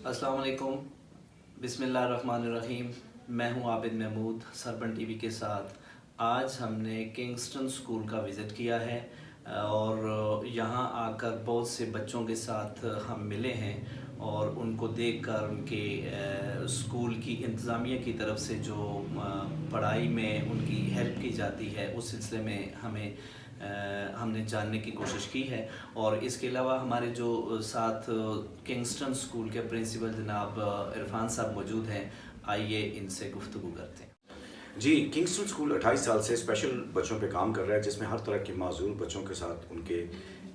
अस्सलाम वालेकुम। बिस्मिल्लाहिर्रहमानिर्रहीम। मैं हूं आबिद महमूद सरपन टीवी के साथ। आज हमने किंगस्टन स्कूल का विज़िट किया है और यहाँ आकर बहुत से बच्चों के साथ हम मिले हैं और उनको देखकर उनके स्कूल की इंतज़ामिया की तरफ से जो पढ़ाई में उनकी हेल्प की जाती है उस सिलसिले में हमने जानने की कोशिश की है। और इसके अलावा हमारे जो साथ किंगस्टन स्कूल के प्रिंसिपल जनाब इरफान साहब मौजूद हैं, आइए इनसे गुफ्तगू करते हैं। जी, किंगस्टन स्कूल 28 साल से स्पेशल बच्चों पे काम कर रहा है, जिसमें हर तरह के माजूर बच्चों के साथ उनके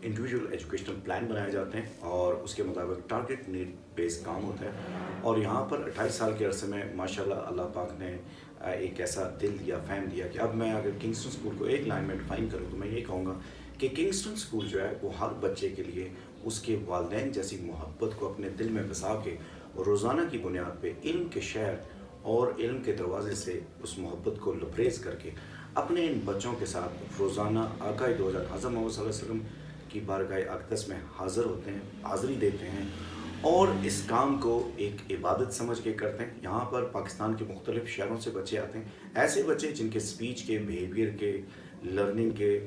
इंडिविजुअल एजुकेशनल प्लान बनाए जाते हैं और उसके मुताबिक टारगेट नीड बेस्ड काम होता है। और यहाँ पर 28 साल के अरसे में माशाल्लाह अल्लाह पाक ने एक ऐसा दिल दिया, फैम दिया कि अब मैं अगर किंगस्टन स्कूल को एक लाइन में डिफाइन करूँ तो मैं ये कहूँगा कि किंगस्टन स्कूल जो है वो हर बच्चे के लिए उसके वालिदैन जैसी मोहब्बत को अपने दिल में बसा के रोज़ाना की बुनियाद पे इल्म के शहर और इल्म के दरवाज़े से उस मोहब्बत को लबरेज करके अपने इन बच्चों के साथ रोज़ाना आका दो हज़ार हज़रत मोहम्मद सल्लल्लाहु अलैहि वसल्लम की बारगाह अक़दस में हाज़िर होते हैं, हाज़िरी देते हैं और इस काम को एक इबादत समझ के करते हैं। यहाँ पर पाकिस्तान के मुख्तलिफ़ शहरों से बच्चे आते हैं, ऐसे बच्चे जिनके स्पीच के, बिहेवियर के, लर्निंग के,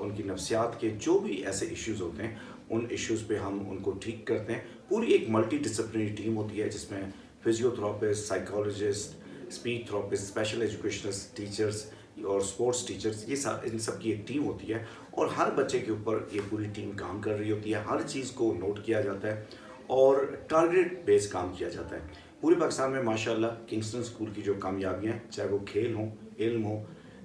उनकी नफ्सियात के जो भी ऐसे इश्यूज़ होते हैं उन इश्यूज़ पे हम उनको ठीक करते हैं। पूरी एक मल्टी डिसिप्लिनरी टीम होती है जिसमें physiotherapist, psychologist, speech therapist, special educationist, teachers और स्पोर्ट्स टीचर्स, इन सब की एक टीम होती है और हर बच्चे के ऊपर ये पूरी टीम काम कर रही होती है। हर चीज़ को नोट किया जाता है और टारगेट बेस्ड काम किया जाता है। पूरे पाकिस्तान में माशाल्लाह किंगस्टन स्कूल की जो कामयाबियाँ हैं, चाहे वो खेल हो, इल्म हो,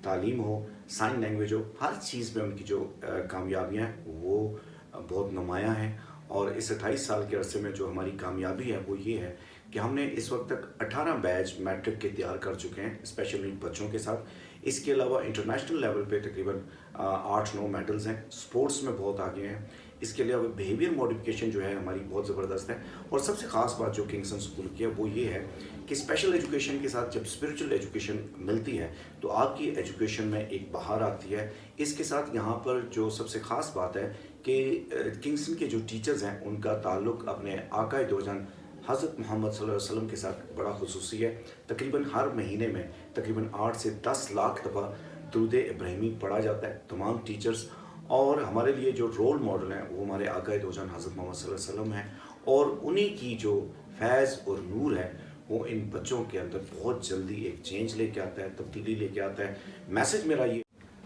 तालीम हो, साइन लैंग्वेज हो, हर चीज़ में उनकी जो कामयाबियाँ हैं वो बहुत नुमायाँ हैं। और इस 28 साल के अरसे में जो हमारी कामयाबी है वो ये है कि हमने इस वक्त तक 18 बैच मैट्रिक के तैयार कर चुके हैं स्पेशल नीड बच्चों के साथ। इसके अलावा इंटरनेशनल लेवल पे तकरीबन 8-9 मेडल्स हैं, स्पोर्ट्स में बहुत आगे हैं। इसके अलावा बिहेवियर मॉडिफिकेशन जो है हमारी बहुत ज़बरदस्त है। और सबसे ख़ास बात जो किंगस्टन स्कूल की है वो ये है कि स्पेशल एजुकेशन के साथ जब स्पिरिचुअल एजुकेशन मिलती है तो आपकी एजुकेशन में एक बहार आती है। इसके साथ यहाँ पर जो सबसे ख़ास बात है कि किंगस्टन के जो टीचर्स हैं उनका ताल्लुक़ अपने आका दो हज़रत मोहम्मद सल्लल्लाहु अलैहि वसल्लम के साथ बड़ा खुसूसी है। तकरीबन हर महीने में तकरीबन 8 से 10 लाख दफ़ा दुरूद इब्राहिमी पढ़ा जाता है तमाम टीचर्स। और हमारे लिए जो रोल मॉडल हैं वो हमारे आका दो हज़रत मोहम्मद सल्लल्लाहु अलैहि वसल्लम हैं और उन्हीं की जो फैज़ और नूर है वो इन बच्चों के अंदर बहुत जल्दी एक चेंज लेके आता है, तब्दीली लेके आता है। मैसेज मेरा ये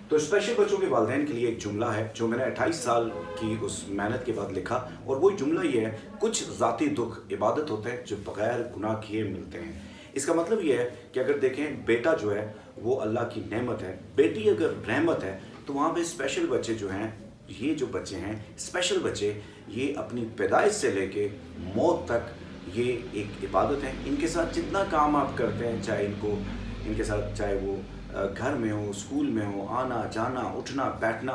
तो स्पेशल बच्चों के वालिदैन के लिए एक जुमला है जो मैंने 28 साल की उस मेहनत के बाद लिखा और वही जुमला ये है, कुछ ज़ाती दुख इबादत होते हैं जो बग़ैर गुनाह किए मिलते हैं। इसका मतलब ये है कि अगर देखें बेटा जो है वो अल्लाह की नेमत है, बेटी अगर रहमत है, तो वहाँ पे स्पेशल बच्चे जो हैं, ये जो बच्चे हैं स्पेशल बच्चे, ये अपनी पैदाइश से लेके मौत तक ये एक इबादत है। इनके साथ जितना काम आप करते हैं, चाहे इनके साथ चाहे वो घर में हो, स्कूल में हो, आना जाना, उठना बैठना,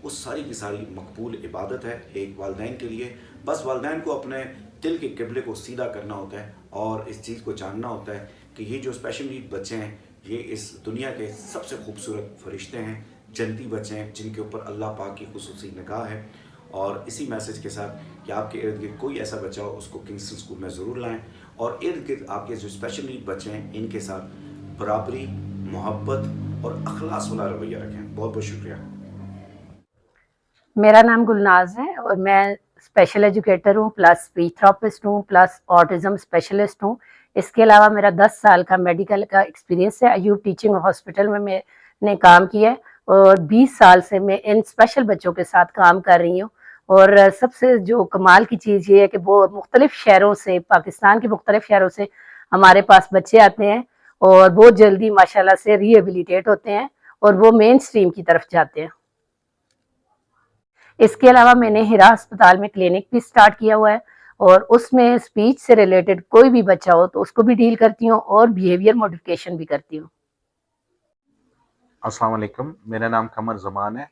वो सारी की सारी मकबूल इबादत है एक वालिदैन के लिए। बस वालिदैन को अपने दिल के क़िबले को सीधा करना होता है और इस चीज़ को जानना होता है कि ये जो स्पेशल नीड बच्चे हैं ये इस दुनिया के सबसे खूबसूरत फरिश्ते हैं, जन्नती बच्चे हैं जिनके ऊपर अल्लाह पाक की खुसूसी निगाह है। और इसी मैसेज के साथ कि आपके इर्द गिर्द कोई ऐसा बच्चा हो उसको किंगस्टन स्कूल में ज़रूर लाएं और इर्द गिर्द आपके जो स्पेशल नीड बच्चे हैं इनके साथ बराबरी, मोहब्बत और अखलास वाला रवैया रखें। बहुत बहुत शुक्रिया। मेरा नाम गुलनाज है और मैं स्पेशल एजुकेटर हूँ, प्लस स्पीच थेरापिस्ट हूँ, प्लस ऑटिज़म स्पेशलिस्ट हूँ। इसके अलावा मेरा 10 साल का मेडिकल का एक्सपीरियंस है। अयूब टीचिंग हॉस्पिटल में मैंने काम किया है और 20 साल से मैं इन स्पेशल बच्चों के साथ काम कर रही हूँ। और सबसे जो कमाल की चीज़ ये है कि वो मुख्तलिफ शहरों से, पाकिस्तान के मुख्तलिफ शहरों से हमारे पास बच्चे आते हैं और बहुत जल्दी माशाल्लाह से रिहेबिलिटेट होते हैं और वो मेन स्ट्रीम की तरफ जाते हैं। इसके अलावा मैंने हिरा अस्पताल में क्लिनिक भी स्टार्ट किया हुआ है और उसमें स्पीच से रिलेटेड कोई भी बच्चा हो तो उसको भी डील करती हूँ और बिहेवियर मॉडिफिकेशन भी करती हूँ। अस्सलाम वालेकुम, मेरा नाम कमर ज़मान है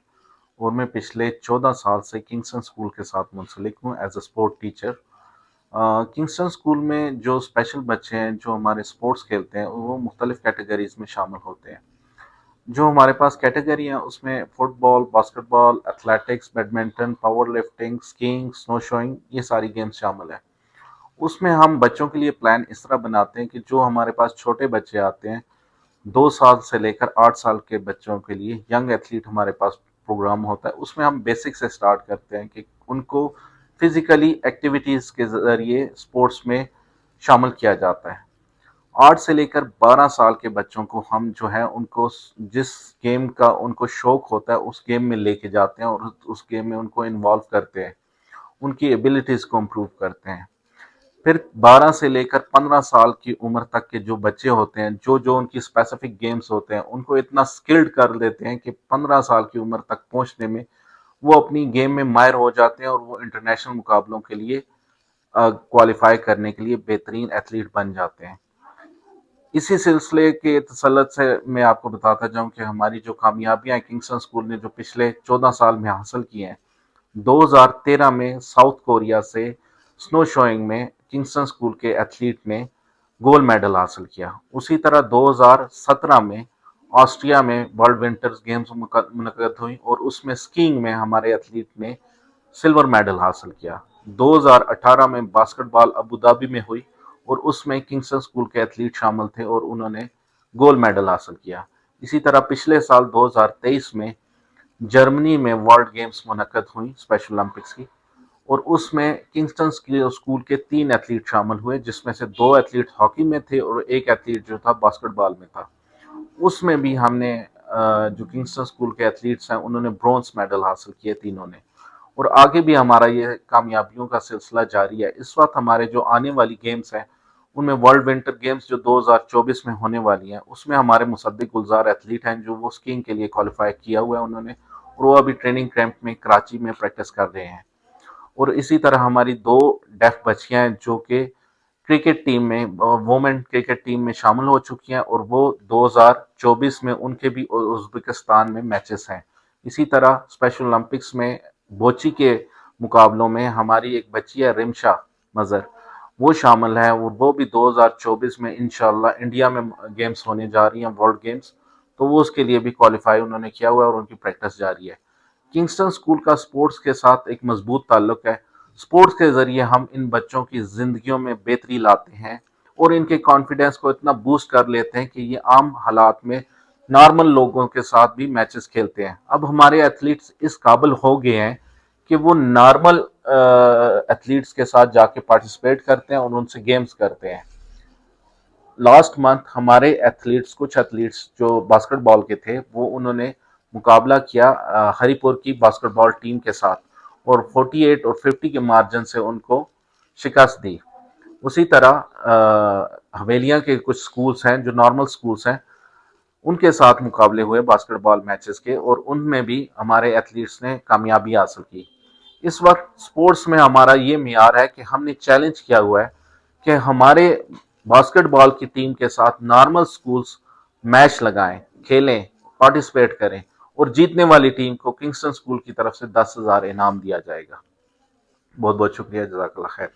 और मैं पिछले 14 साल से किंगस्टन स्कूल के साथ मुंसलिक हूँ as a sport teacher. Kingston school में जो स्पेशल बच्चे हैं जो हमारे स्पोर्ट्स खेलते हैं वो मुख्तलिफ़ कैटेगरीज़ में शामिल होते हैं। जो हमारे पास कैटेगरी हैं उसमें football, basketball, athletics, badminton, power lifting, skiing, snow showing, ये सारी गेम्स शामिल हैं। اس میں ہم بچوں کے لیے پلان اس طرح بناتے ہیں کہ جو ہمارے پاس چھوٹے بچے آتے ہیں 2 سال سے لے کر 8 سال کے بچوں کے لیے ینگ ایتھلیٹ ہمارے پاس پروگرام ہوتا ہے. اس میں ہم بیسک سے سٹارٹ کرتے ہیں کہ ان کو فزیکلی ایکٹیویٹیز کے ذریعے سپورٹس میں شامل کیا جاتا ہے. 8 سے لے کر 12 سال کے بچوں کو ہم جو ہے ان کو جس گیم کا ان کو شوق ہوتا ہے اس گیم میں لے کے جاتے ہیں اور اس گیم میں ان کو انوالو کرتے ہیں, ان کی ایبلٹیز کو امپروو کرتے ہیں. پھر 12 سے لے کر 15 سال کی عمر تک کے جو بچے ہوتے ہیں جو ان کی اسپیسیفک گیمز ہوتے ہیں ان کو اتنا سکلڈ کر دیتے ہیں کہ 15 سال کی عمر تک پہنچنے میں وہ اپنی گیم میں ماہر ہو جاتے ہیں اور وہ انٹرنیشنل مقابلوں کے لیے کوالیفائی کرنے کے لیے بہترین ایتھلیٹ بن جاتے ہیں. اسی سلسلے کے تسلط سے میں آپ کو بتاتا جاؤں کہ ہماری جو کامیابیاں کنگسٹن اسکول نے جو پچھلے 14 سال میں حاصل کی ہیں, 2013 میں ساؤتھ کوریا سے سنو شوئنگ میں کنگسٹن اسکول کے ایتھلیٹ نے گولڈ میڈل حاصل کیا. اسی طرح 2017 میں آسٹریا میں ورلڈ ونٹرز گیمز منعقد ہوئی اور اس میں سکینگ میں ہمارے ایتھلیٹ نے سلور میڈل حاصل کیا. 2018 میں باسکٹ بال ابو دھابی میں ہوئی اور اس میں کنگسٹن اسکول کے ایتھلیٹ شامل تھے اور انہوں نے گولڈ میڈل حاصل کیا. اسی طرح پچھلے سال 2023 میں جرمنی میں ورلڈ گیمز منعقد ہوئی اسپیشل اولمپکس کی, اور اس میں کنگسٹن اسکول کے 3 ایتھلیٹ شامل ہوئے جس میں سے 2 ایتھلیٹ ہاکی میں تھے اور ایک ایتھلیٹ جو تھا باسکٹ بال میں تھا. اس میں بھی ہم نے جو کنگسٹن اسکول کے ایتھلیٹس ہیں انہوں نے برونز میڈل حاصل کیے تینوں نے, اور آگے بھی ہمارا یہ کامیابیوں کا سلسلہ جاری ہے. اس وقت ہمارے جو آنے والی گیمز ہیں ان میں ورلڈ ونٹر گیمز جو 2024 میں ہونے والی ہیں اس میں ہمارے مصدق گلزار ایتھلیٹ ہیں جو وہ سکینگ کے لیے کوالیفائی کیا ہوا ہے انہوں نے, اور وہ ابھی ٹریننگ کیمپ میں کراچی میں پریکٹس کر رہے ہیں. اور اسی طرح ہماری 2 ڈیف بچیاں ہیں جو کہ کرکٹ ٹیم میں وومن کرکٹ ٹیم میں شامل ہو چکی ہیں اور وہ 2024 میں ان کے بھی ازبکستان میں میچز ہیں. اسی طرح اسپیشل اولمپکس میں بوچی کے مقابلوں میں ہماری ایک بچی ہے رمشا مظہر, وہ شامل ہے اور وہ بھی 2024 میں انشاءاللہ انڈیا میں گیمز ہونے جا رہی ہیں ورلڈ گیمز, تو وہ اس کے لیے بھی کوالیفائی انہوں نے کیا ہوا ہے اور ان کی پریکٹس جاری ہے. کنگسٹن اسکول کا سپورٹس کے ساتھ ایک مضبوط تعلق ہے. سپورٹس کے ذریعے ہم ان بچوں کی زندگیوں میں بہتری لاتے ہیں اور ان کے کانفیڈنس کو اتنا بوسٹ کر لیتے ہیں کہ یہ عام حالات میں نارمل لوگوں کے ساتھ بھی میچز کھیلتے ہیں. اب ہمارے ایتھلیٹس اس قابل ہو گئے ہیں کہ وہ نارمل ایتھلیٹس کے ساتھ جا کے پارٹیسپیٹ کرتے ہیں اور ان سے گیمز کرتے ہیں. لاسٹ منتھ ہمارے ایتھلیٹس کچھ ایتھلیٹس جو باسکٹ بال کے تھے وہ انہوں نے مقابلہ کیا ہری پور کی باسکٹ بال ٹیم کے ساتھ اور 48 اور 50 کے مارجن سے ان کو شکست دی. اسی طرح حویلیاں کے کچھ سکولز ہیں جو نارمل سکولز ہیں ان کے ساتھ مقابلے ہوئے باسکٹ بال میچز کے اور ان میں بھی ہمارے ایتھلیٹس نے کامیابی حاصل کی. اس وقت سپورٹس میں ہمارا یہ معیار ہے کہ ہم نے چیلنج کیا ہوا ہے کہ ہمارے باسکٹ بال کی ٹیم کے ساتھ نارمل سکولز میچ لگائیں, کھیلیں, پارٹیسپیٹ کریں اور جیتنے والی ٹیم کو کنگسٹن اسکول کی طرف سے 10,000 انعام دیا جائے گا. بہت بہت شکریہ, جزاک اللہ خیر.